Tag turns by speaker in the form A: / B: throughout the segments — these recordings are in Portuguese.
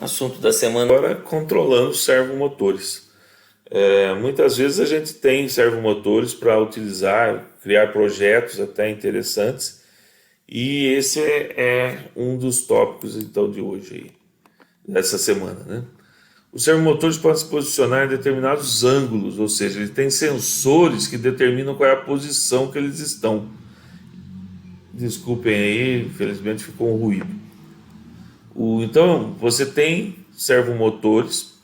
A: Assunto da semana agora, controlando servomotores. Muitas vezes a gente tem servomotores para utilizar, criar projetos até interessantes, e esse é um dos tópicos então de hoje aí, dessa semana, né? Os servomotores podem se posicionar em determinados ângulos, ou seja, ele tem sensores que determinam qual é a posição que eles estão. Desculpem aí, infelizmente ficou um ruído. Então, você tem servomotores,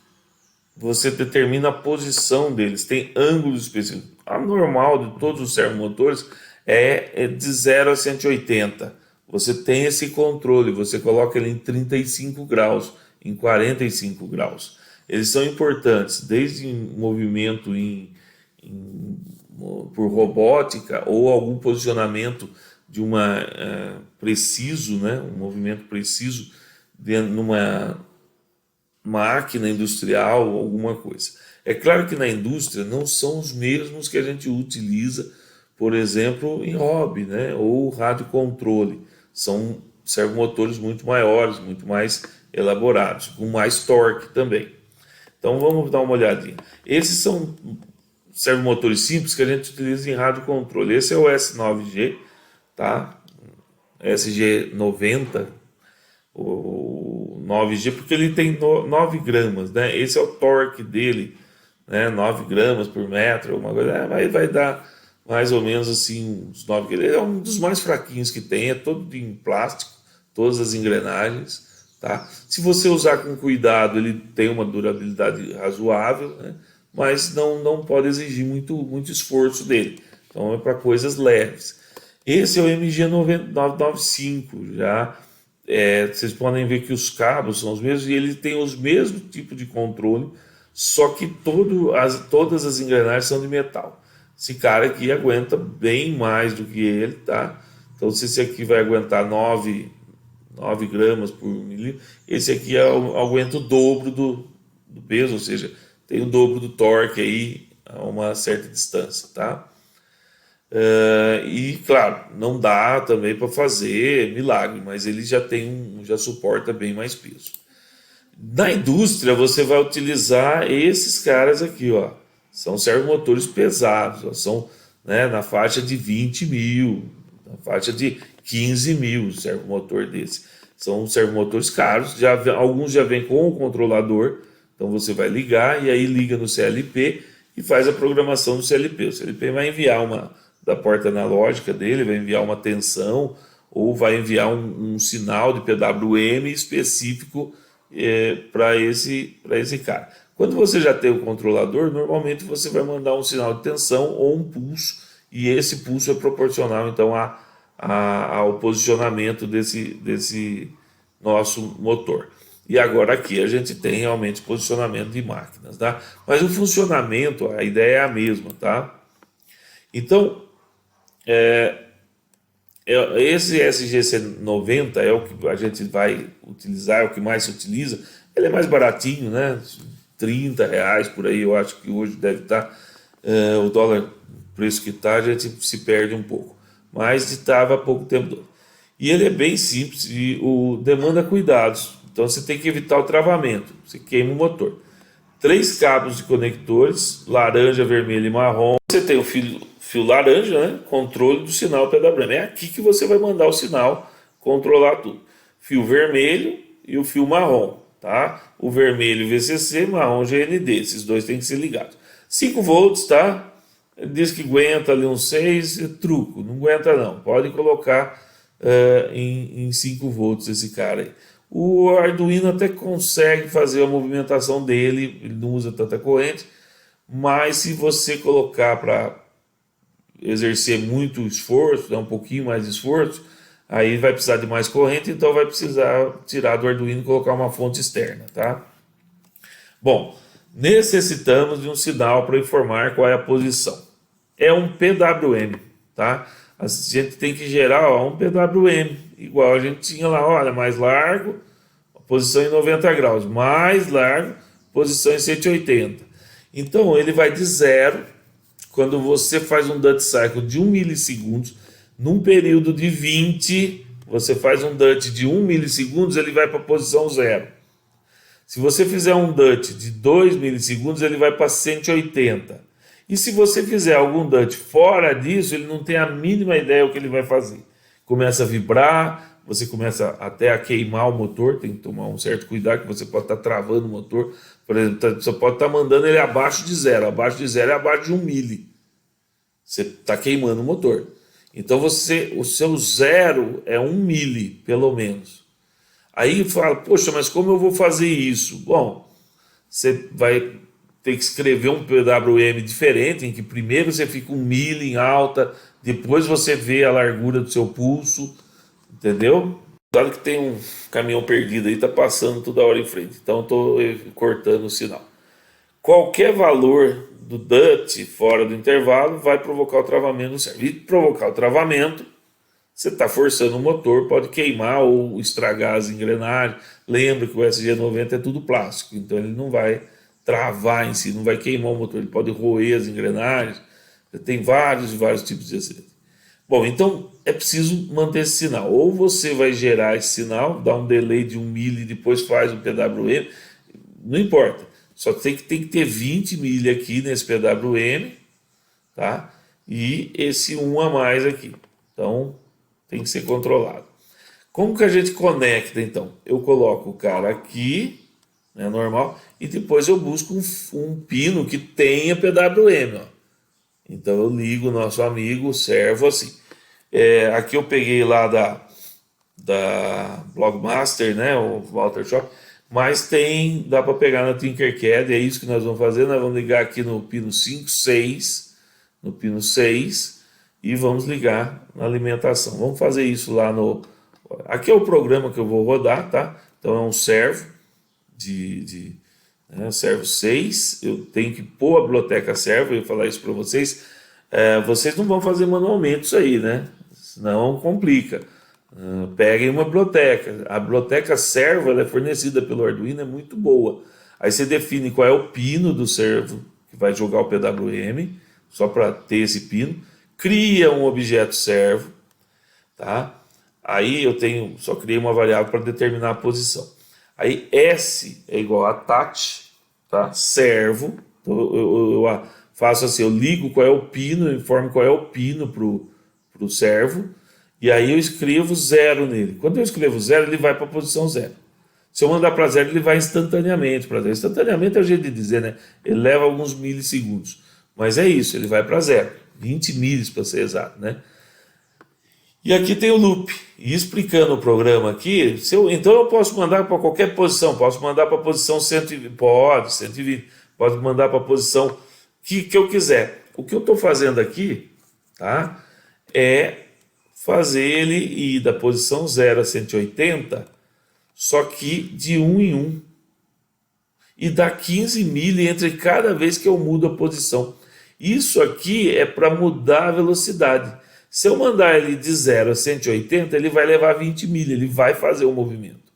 A: você determina a posição deles, tem ângulos específicos. A normal de todos os servomotores é de 0 a 180. Você tem esse controle, você coloca ele em 35 graus, em 45 graus. Eles são importantes, desde em movimento por robótica ou algum posicionamento de preciso, né, um movimento preciso numa máquina industrial, alguma coisa. É claro que na indústria não são os mesmos que a gente utiliza, por exemplo, em hobby, né, ou rádio controle. São servomotores muito maiores, muito mais elaborados, com mais torque também. Então vamos dar uma olhadinha. Esses são servomotores simples que a gente utiliza em rádio controle. Esse é o S9G, tá? SG90, o 9G, porque ele tem 9 gramas, né? Esse é o torque dele, né? 9 gramas por metro, alguma coisa. Vai dar mais ou menos assim uns 9 gramas. Ele é um dos mais fraquinhos que tem, é todo em plástico, todas as engrenagens, tá? Se você usar com cuidado, ele tem uma durabilidade razoável, né? Mas não pode exigir muito esforço dele. Então é para coisas leves. Esse é o MG995, já vocês podem ver que os cabos são os mesmos e ele tem os mesmos tipos de controle, só que todas as engrenagens são de metal. Esse cara aqui aguenta bem mais do que ele, tá? Então se esse aqui vai aguentar 9 gramas por milímetro, esse aqui aguenta o dobro do peso, ou seja, tem o dobro do torque aí a uma certa distância, tá? E claro, não dá também para fazer milagre, mas ele já suporta bem mais peso. Na indústria você vai utilizar esses caras aqui, ó. São servomotores pesados, ó, são, né, na faixa de 20 mil, na faixa de 15 mil, servomotor desse. São servomotores caros, alguns já vêm com o controlador, então você vai ligar e aí liga no CLP e faz a programação do CLP. O CLP vai enviar da porta analógica dele, vai enviar uma tensão ou vai enviar um sinal de PWM específico para esse cara. Quando você já tem o controlador, normalmente você vai mandar um sinal de tensão ou um pulso, e esse pulso é proporcional então ao posicionamento desse nosso motor. E agora aqui a gente tem realmente posicionamento de máquinas, tá? Mas o funcionamento, a ideia é a mesma, tá? Então, esse SGC90 é o que a gente vai utilizar, é o que mais se utiliza. Ele é mais baratinho, né? R$ 30 por aí, eu acho que hoje deve estar. O dólar, o preço que está, a gente se perde um pouco. Mas estava há pouco tempo. E ele é bem simples e demanda cuidados. Então você tem que evitar o travamento, você queima o motor. 3 cabos de conectores, laranja, vermelho e marrom. Você tem o fio laranja, né? Controle do sinal PWM. É aqui que você vai mandar o sinal, controlar tudo. Fio vermelho e o fio marrom, tá? O vermelho VCC, marrom GND. Esses dois têm que ser ligados. 5 volts, tá? Ele diz que aguenta ali uns 6, truco. Não aguenta não. Pode colocar em 5 volts esse cara aí. O Arduino até consegue fazer a movimentação dele, ele não usa tanta corrente, mas se você colocar para exercer muito esforço, dar um pouquinho mais de esforço, aí vai precisar de mais corrente, então vai precisar tirar do Arduino e colocar uma fonte externa, tá? Bom, necessitamos de um sinal para informar qual é a posição. É um PWM, tá? A gente tem que gerar um PWM, igual a gente tinha lá, olha, mais largo, posição em 90 graus, mais largo, posição em 180. Então ele vai de 0, quando você faz um duty cycle de 1 milissegundos, num período de 20, você faz um duty de 1 milissegundos, ele vai para a posição 0. Se você fizer um DUT de 2 milissegundos, ele vai para 180. E se você fizer algum DUT fora disso, ele não tem a mínima ideia o que ele vai fazer. Começa a vibrar, você começa até a queimar o motor, tem que tomar um certo cuidado, que você pode estar travando o motor. Por exemplo, você pode estar mandando ele abaixo de zero. Abaixo de zero é abaixo de 1 mili. Você está queimando o motor. Então o seu zero é 1 mili, pelo menos. Aí fala, poxa, mas como eu vou fazer isso? Bom, você vai ter que escrever um PWM diferente, em que primeiro você fica 1 mili em alta, depois você vê a largura do seu pulso, entendeu? Claro que tem um caminhão perdido aí, tá passando toda hora em frente, então estou cortando o sinal. Qualquer valor do DUT fora do intervalo vai provocar o travamento do servo. E provocar o travamento, você está forçando o motor, pode queimar ou estragar as engrenagens. Lembra que o SG90 é tudo plástico, então ele não vai travar em si, não vai queimar o motor, ele pode roer as engrenagens. Tem vários tipos de acidente. Bom, então é preciso manter esse sinal. Ou você vai gerar esse sinal, dá um delay de 1 mili e depois faz um PWM, não importa. Só tem que ter 20 mili aqui nesse PWM, tá? E esse 1 a mais aqui. Então tem que ser controlado. Como que a gente conecta então? Eu coloco o cara aqui, né, normal, e depois eu busco um pino que tenha PWM, ó. Então eu ligo o nosso amigo, servo assim. Aqui eu peguei lá da Blogmaster, né, o Walter Shop, mas dá para pegar na Tinkercad, é isso que nós vamos fazer. Nós vamos ligar aqui no pino 5, 6, no pino 6, e vamos ligar na alimentação. Vamos fazer isso lá no... Aqui é o programa que eu vou rodar, tá? Então é um servo servo 6, eu tenho que pôr a biblioteca servo, eu ia falar isso para vocês. Vocês não vão fazer manualmente isso aí, né? Senão complica. Peguem uma biblioteca. A biblioteca servo, ela é fornecida pelo Arduino, é muito boa. Aí você define qual é o pino do servo que vai jogar o PWM, só para ter esse pino. Cria um objeto servo, tá? Aí só criei uma variável para determinar a posição. Aí S é igual a touch, tá? Servo. Então, eu faço assim, eu ligo qual é o pino, eu informo qual é o pino pro servo, e aí eu escrevo 0 nele. Quando eu escrevo 0, ele vai para a posição 0. Se eu mandar para 0, ele vai instantaneamente para 0. Instantaneamente é o jeito de dizer, né? Ele leva alguns milissegundos. Mas é isso, ele vai para 0. 20 milis para ser exato, né? E aqui tem o loop. E explicando o programa aqui, então eu posso mandar para qualquer posição. Posso mandar para a posição 120, pode, 120. Pode mandar para a posição que eu quiser. O que eu estou fazendo aqui, tá? É fazer ele ir da posição 0 a 180, só que de 1 em 1. E dá 15 mili entre cada vez que eu mudo a posição. Isso aqui é para mudar a velocidade. Se eu mandar ele de 0 a 180, ele vai levar 20 mili, ele vai fazer o movimento.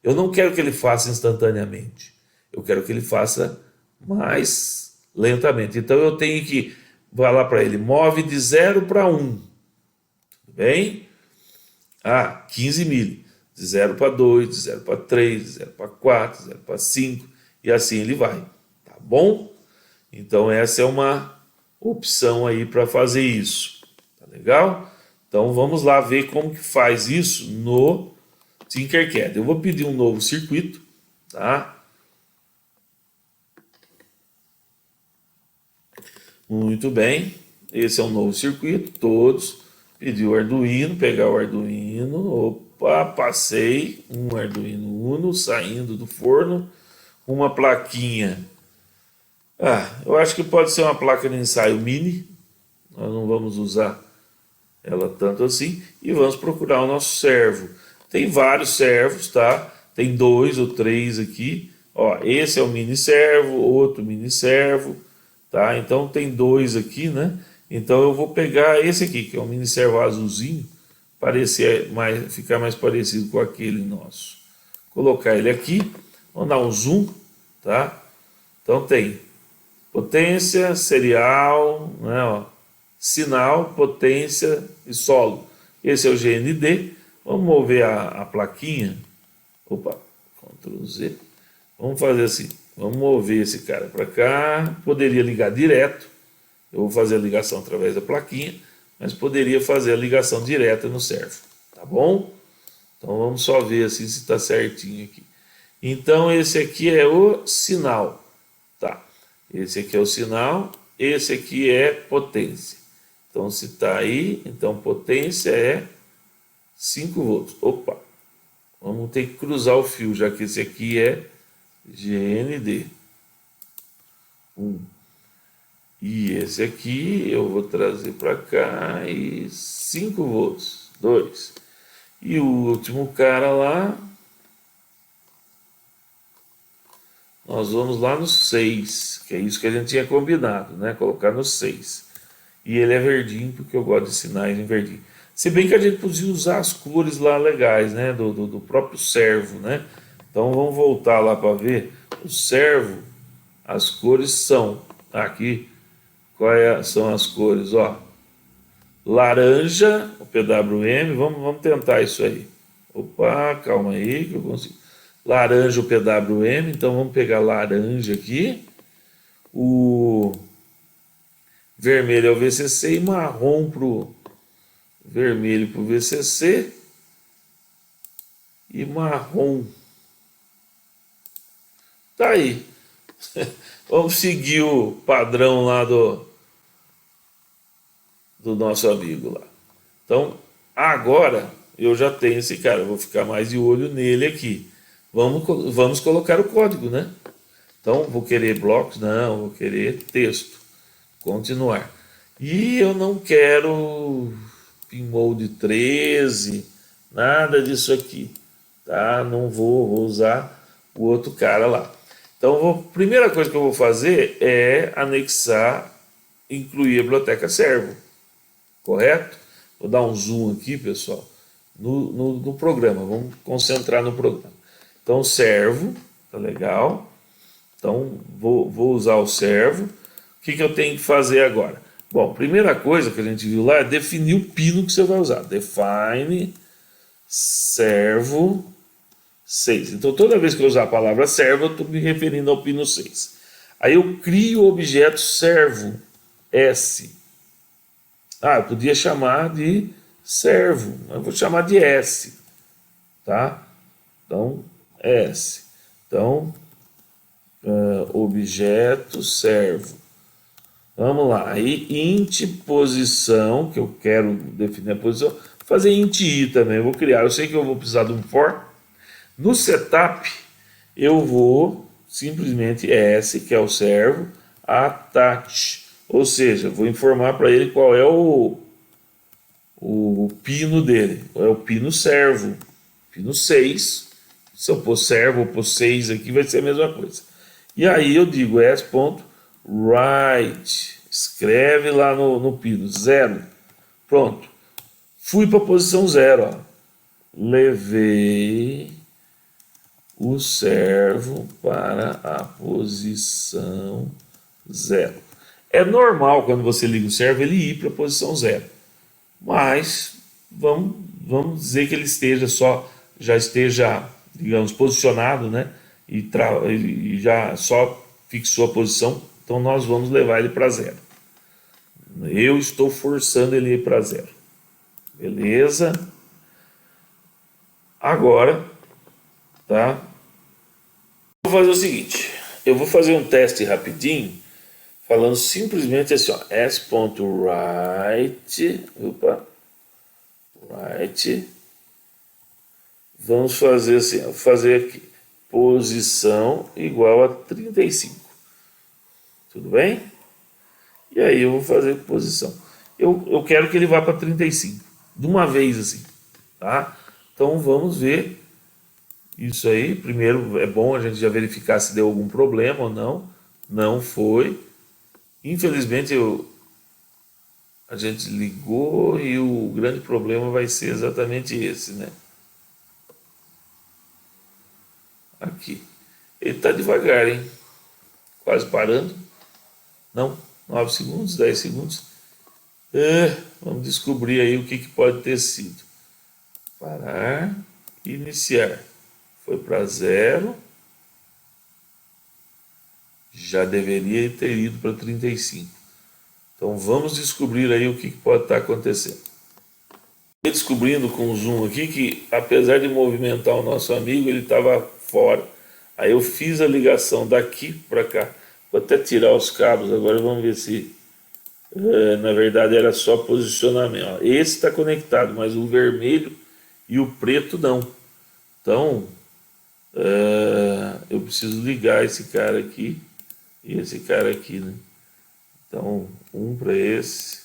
A: Eu não quero que ele faça instantaneamente. Eu quero que ele faça mais lentamente. Então eu tenho que falar para ele, move de 0 para 1. Bem? 15 mili. De 0 para 2, de 0 para 3, de 0 para 4, de 0 para 5, e assim ele vai. Tá bom? Então essa é uma opção aí para fazer isso. Tá legal? Então vamos lá ver como que faz isso no Tinkercad. Eu vou pedir um novo circuito, tá? Muito bem. Esse é um novo circuito, todos. Pedir o Arduino, pegar o Arduino, opa, passei um Arduino Uno saindo do forno, uma plaquinha, eu acho que pode ser uma placa de ensaio mini, nós não vamos usar ela tanto assim, e vamos procurar o nosso servo. Tem vários servos, tá? Tem 2 ou 3 aqui, ó, esse é o mini servo, outro mini servo, tá? Então tem 2 aqui, né? Então eu vou pegar esse aqui, que é um mini servo azulzinho, ficar mais parecido com aquele nosso. Colocar ele aqui, vamos dar um zoom, tá? Então tem potência, serial, né, ó, sinal, potência e solo. Esse é o GND. Vamos mover a plaquinha. Opa, Ctrl Z. Vamos fazer assim, vamos mover esse cara para cá, poderia ligar direto, eu vou fazer a ligação através da plaquinha, mas poderia fazer a ligação direta no servo, tá bom? Então vamos só ver assim se está certinho aqui. Então esse aqui é o sinal, tá? Esse aqui é o sinal, esse aqui é potência. Então se está aí, então potência é 5 volts. Opa, vamos ter que cruzar o fio, já que esse aqui é GND. 1. E esse aqui eu vou trazer para cá e 5 volts. 2. E o último cara lá, nós vamos lá no 6, que é isso que a gente tinha combinado, né? Colocar no 6. E ele é verdinho, porque eu gosto de sinais em verdinho. Se bem que a gente podia usar as cores lá legais, né? Do próprio servo, né? Então vamos voltar lá para ver. O servo, as cores são, aqui, são as cores, ó. Laranja, o PWM, vamos tentar isso aí. Opa, calma aí que eu consigo. Laranja, o PWM, então vamos pegar laranja aqui. O vermelho é o VCC e marrom pro vermelho pro VCC e marrom. Tá aí. Vamos seguir o padrão lá do nosso amigo lá. Então, agora eu já tenho esse cara, eu vou ficar mais de olho nele aqui. Vamos colocar o código, né? Então, vou querer blocos? Não, vou querer texto. Continuar. E eu não quero pinmode 13, nada disso aqui, tá? Não vou usar o outro cara lá. Então, primeira coisa que eu vou fazer é anexar, incluir a biblioteca servo, correto? Vou dar um zoom aqui, pessoal, no programa. Vamos concentrar no programa. Então, servo, tá legal. Então, vou usar o servo. O que eu tenho que fazer agora? Bom, primeira coisa que a gente viu lá é definir o pino que você vai usar. Define servo 6. Então, toda vez que eu usar a palavra servo, eu estou me referindo ao pino 6. Aí eu crio o objeto servo S. Eu podia chamar de servo, mas eu vou chamar de S. Tá? Então, S. Então, objeto servo. Vamos lá, aí int posição, que eu quero definir a posição, fazer int i também, eu vou criar, eu sei que eu vou precisar de um for. No setup, eu vou simplesmente s, que é o servo, attach, ou seja, vou informar para ele qual é o pino dele, é o pino servo, pino 6, se eu pôr servo ou pôr 6 aqui, vai ser a mesma coisa. E aí eu digo s.write, escreve lá no pino, 0. Pronto. Fui para a posição 0. Ó. Levei o servo para a posição 0. É normal quando você liga o servo ele ir para a posição 0. Mas vamos dizer que ele já esteja, digamos, posicionado, né? E já só fixou a posição, então nós vamos levar ele para 0. Eu estou forçando ele para 0. Beleza? Agora, tá? Vou fazer o seguinte, eu vou fazer um teste rapidinho, falando simplesmente assim, ó, s.write, write, vamos fazer assim, ó, fazer aqui, posição igual a 35. Tudo bem? E aí eu vou fazer posição. Eu quero que ele vá para 35. De uma vez assim. Tá? Então vamos ver isso aí. Primeiro é bom a gente já verificar se deu algum problema ou não. Não foi. Infelizmente a gente ligou e o grande problema vai ser exatamente esse, né? Aqui. Ele está devagar, hein? Quase parando. Não, 9 segundos, 10 segundos. Vamos descobrir aí o que pode ter sido. Parar, iniciar. Foi para 0. já deveria ter ido para 35. Então vamos descobrir aí o que pode estar acontecendo. Descobrindo com o zoom aqui que, apesar de movimentar o nosso amigo, ele estava fora. Aí eu fiz a ligação daqui para cá. Vou até tirar os cabos agora, vamos ver se na verdade era só posicionamento. Ó, esse está conectado, mas o vermelho e o preto não. Então eu preciso ligar esse cara aqui e esse cara aqui, né? Então um para esse,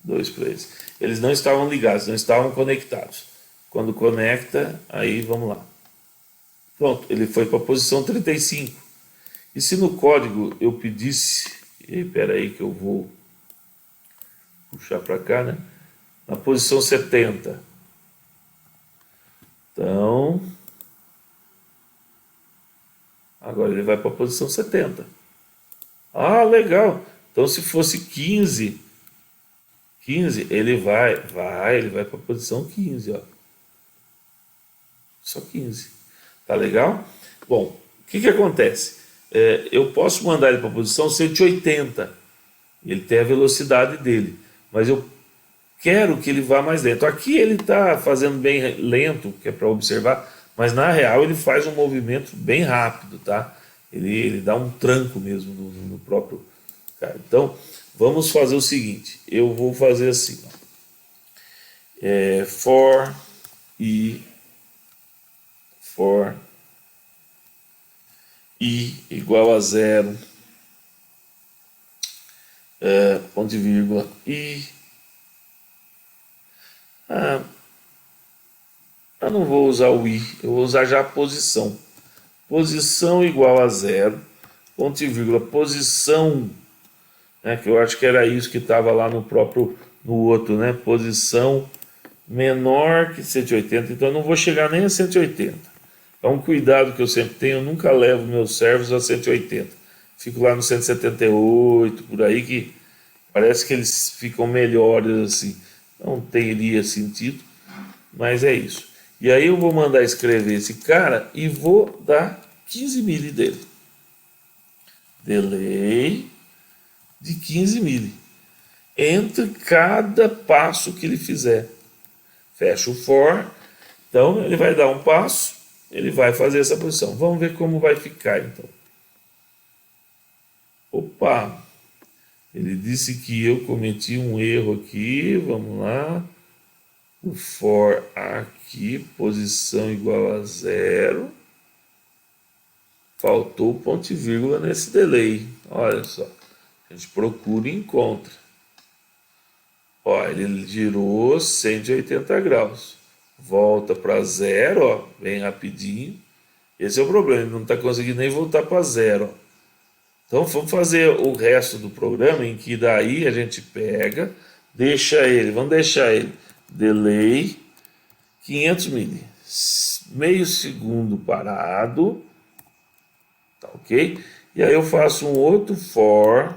A: dois para esse. Eles não estavam ligados, não estavam conectados. Quando conecta, aí vamos lá. Pronto, ele foi para a posição 35. E se no código eu pedisse, espera aí que eu vou puxar para cá, né? Na posição 70. Então, agora ele vai para a posição 70. Ah, legal. Então se fosse 15, ele vai para a posição 15, ó. Só 15. Tá legal? Bom, o que acontece? Eu posso mandar ele para a posição 180. Ele tem a velocidade dele. Mas eu quero que ele vá mais lento. Aqui ele está fazendo bem lento, que é para observar, mas na real ele faz um movimento bem rápido, tá? Ele dá um tranco mesmo no próprio cara. Então, vamos fazer o seguinte. Eu vou fazer assim, ó. For i igual a 0, ponto e vírgula, i. Eu não vou usar o i, eu vou usar já a posição. Posição igual a 0, ponto e vírgula, posição, né, que eu acho que era isso que estava lá no outro, né? Posição menor que 180, então eu não vou chegar nem a 180. É um cuidado que eu sempre tenho, eu nunca levo meus servos a 180. Fico lá no 178, por aí, que parece que eles ficam melhores assim. Não teria sentido, mas é isso. E aí eu vou mandar escrever esse cara e vou dar 15 mili dele. Delay de 15 mili. Entre cada passo que ele fizer. Fecha o for. Então ele vai dar um passo, ele vai fazer essa posição. Vamos ver como vai ficar então. Opa! Ele disse que eu cometi um erro aqui. Vamos lá. O for aqui, posição igual a 0. Faltou ponto e vírgula nesse delay. Olha só. A gente procura e encontra. Ó, ele girou 180 graus. Volta para 0, ó, bem rapidinho. Esse é o problema, ele não está conseguindo nem voltar para 0. Ó. Então vamos fazer o resto do programa, em que daí a gente pega, vamos deixar ele, delay, 500 mili, meio segundo parado, tá ok? E aí eu faço um outro for,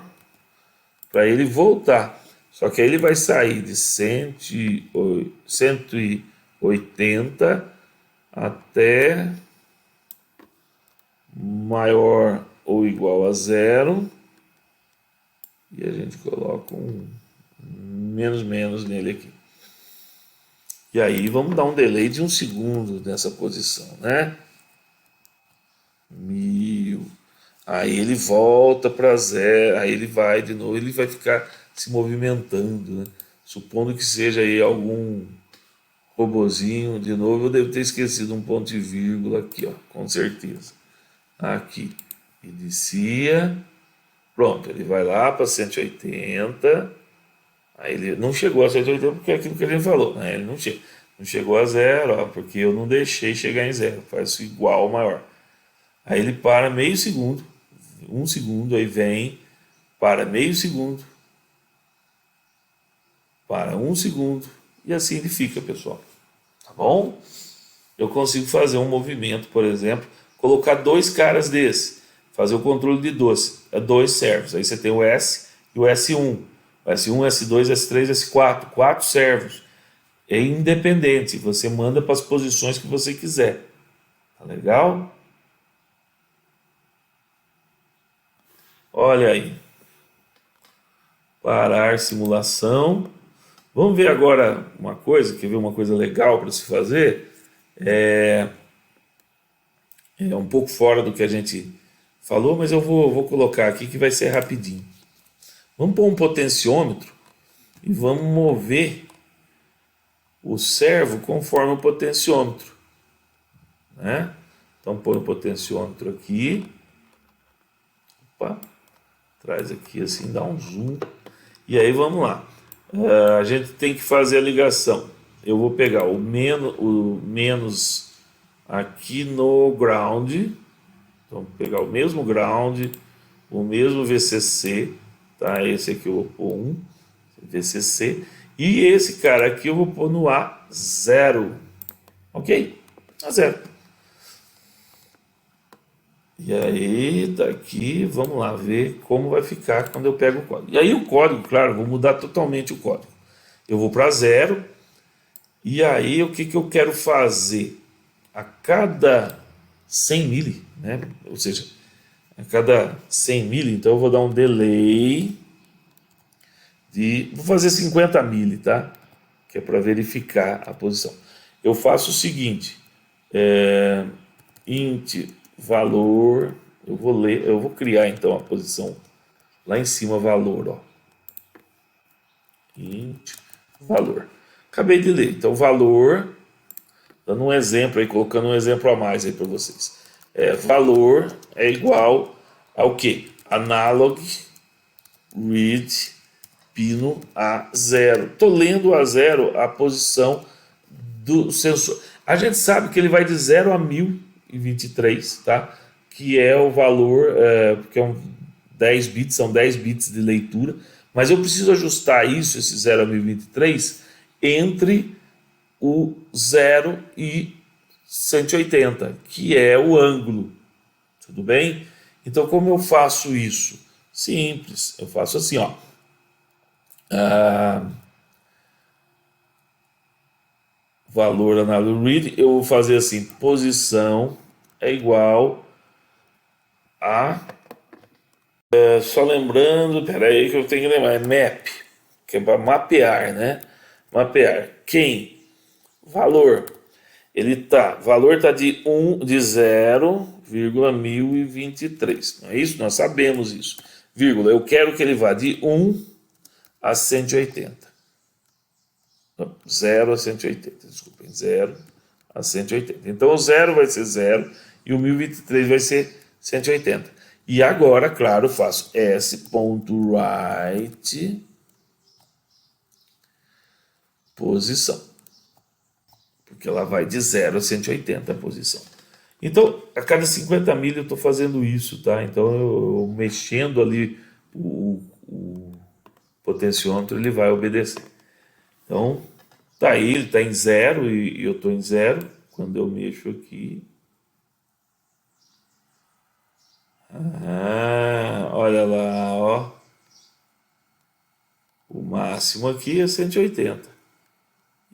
A: para ele voltar. Só que aí ele vai sair de 180 até maior ou igual a 0. E a gente coloca um menos nele aqui. E aí vamos dar um delay de 1 segundo nessa posição, né? 1000. Aí ele volta para 0, aí ele vai de novo, ele vai ficar se movimentando, né? Supondo que seja aí algum robozinho, de novo eu devo ter esquecido um ponto e vírgula aqui, ó, com certeza. Aqui, inicia, pronto, ele vai lá para 180, aí ele não chegou a 180 porque é aquilo que a gente falou, né? Ele não chegou a 0, ó, porque eu não deixei chegar em 0, faz igual ou maior. Aí ele para meio segundo, 1 segundo, aí vem, para meio segundo, para 1 segundo, e assim ele fica, pessoal. Tá bom? Eu consigo fazer um movimento, por exemplo, colocar 2 caras desse, fazer o controle de 2 servos. Aí você tem o S e o S1. O S1, S2, S3, S4. 4 servos. É independente. Você manda para as posições que você quiser. Tá legal? Olha aí. Parar simulação. Vamos ver agora uma coisa, quer ver uma coisa legal para se fazer? É um pouco fora do que a gente falou, mas eu vou colocar aqui que vai ser rapidinho. Vamos pôr um potenciômetro e vamos mover o servo conforme o potenciômetro, né? Então põe o potenciômetro aqui. Opa, traz aqui assim, dá um zoom. E aí vamos lá. A gente tem que fazer a ligação. Eu vou pegar o menos aqui no ground. Então, vou pegar o mesmo ground, o mesmo VCC, tá? Esse aqui eu vou pôr 1, VCC. E esse cara aqui eu vou pôr no A0. Ok? A0. E aí, daqui, vamos lá ver como vai ficar quando eu pego o código. E aí o código, claro, vou mudar totalmente o código. Eu vou para 0. E aí, o que eu quero fazer? A cada 100 mili, né? Ou seja, a cada 100 mili, então eu vou dar um delay de... Vou fazer 50 mili, tá? Que é para verificar a posição. Eu faço o seguinte, int valor, eu vou criar então a posição lá em cima, valor, ó. Int valor. Acabei de ler, então valor, dando um exemplo aí, colocando um exemplo a mais aí para vocês. Valor é igual ao que? Analog read pino A0. Estou lendo A0 a posição do sensor. A gente sabe que ele vai de 0 a 1023, tá? Que é o valor, que é 10 bits, são 10 bits de leitura, mas eu preciso ajustar isso, esse 0 a 1023, entre o 0 e 180, que é o ângulo, tudo bem? Então, como eu faço isso? Simples, eu faço assim, ó. Valor analog read, eu vou fazer assim, posição é igual a... só lembrando, peraí que eu tenho que lembrar, é map, que é para mapear, né? Mapear. Quem? Valor. Valor tá de 0,1023. Não é isso? Nós sabemos isso. Vírgula, eu quero que ele vá de 1 a 180. 0 a 180, desculpem, 0 a 180. Então o 0 vai ser 0 e o 1023 vai ser 180. E agora, claro, faço s.write posição, porque ela vai de 0 a 180 a posição. Então, a cada 50 milhas eu estou fazendo isso, tá? Então, eu mexendo ali o potenciômetro, ele vai obedecer. Então, tá aí, ele está em 0 e eu estou em 0. Quando eu mexo aqui... olha lá, ó. O máximo aqui é 180.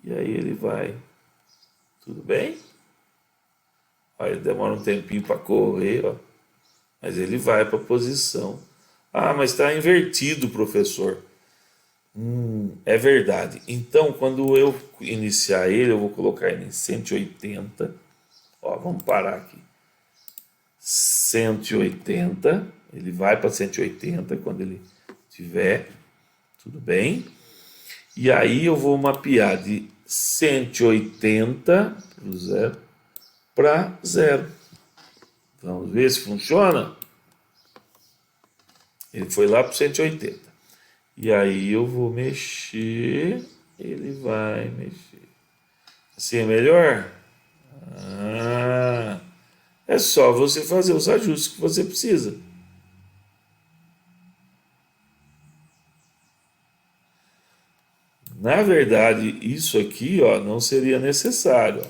A: E aí ele vai... Tudo bem? Aí demora um tempinho para correr, ó. Mas ele vai para a posição. Ah, mas está invertido, professor. É verdade. Então, quando eu iniciar ele, eu vou colocar ele em 180. Ó, vamos parar aqui. 180. Ele vai para 180 quando ele tiver. Tudo bem? E aí eu vou mapear de 180 para 0. Vamos ver se funciona. Ele foi lá para 180. E aí eu vou mexer, ele vai mexer. Assim é melhor? É só você fazer os ajustes que você precisa. Na verdade, isso aqui, ó, não seria necessário. Ó.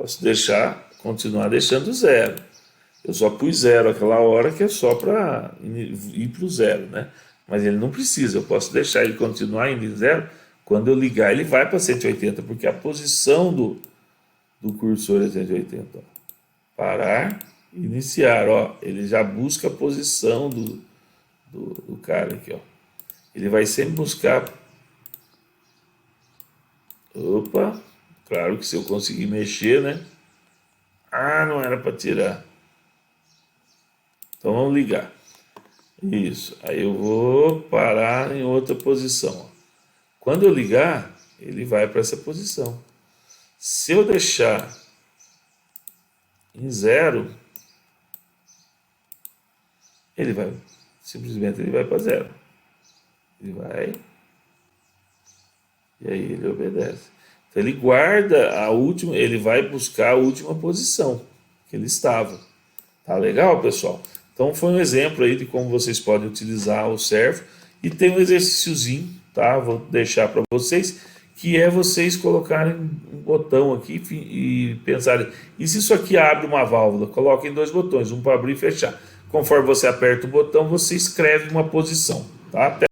A: Posso continuar deixando 0. Eu só pus 0 aquela hora, que é só para ir para o 0, né? Mas ele não precisa, eu posso deixar ele continuar indo em 0. Quando eu ligar, ele vai para 180, porque a posição do cursor é 180. Ó. Parar, iniciar, ó. Ele já busca a posição do cara aqui, ó. Ele vai sempre buscar. Opa, claro que se eu conseguir mexer, né? Ah, não era para tirar. Então vamos ligar. Isso. Aí eu vou parar em outra posição. Quando eu ligar, ele vai para essa posição. Se eu deixar em 0, ele vai, simplesmente ele vai para 0. Ele vai, e aí ele obedece. Então ele guarda a última, ele vai buscar a última posição que ele estava. Tá legal, pessoal? Então foi um exemplo aí de como vocês podem utilizar o servo. E tem um exercíciozinho, tá? Vou deixar para vocês, que é vocês colocarem um botão aqui e pensarem, e se isso aqui abre uma válvula? Coloquem 2 botões, um para abrir e fechar. Conforme você aperta o botão, você escreve uma posição, tá? Até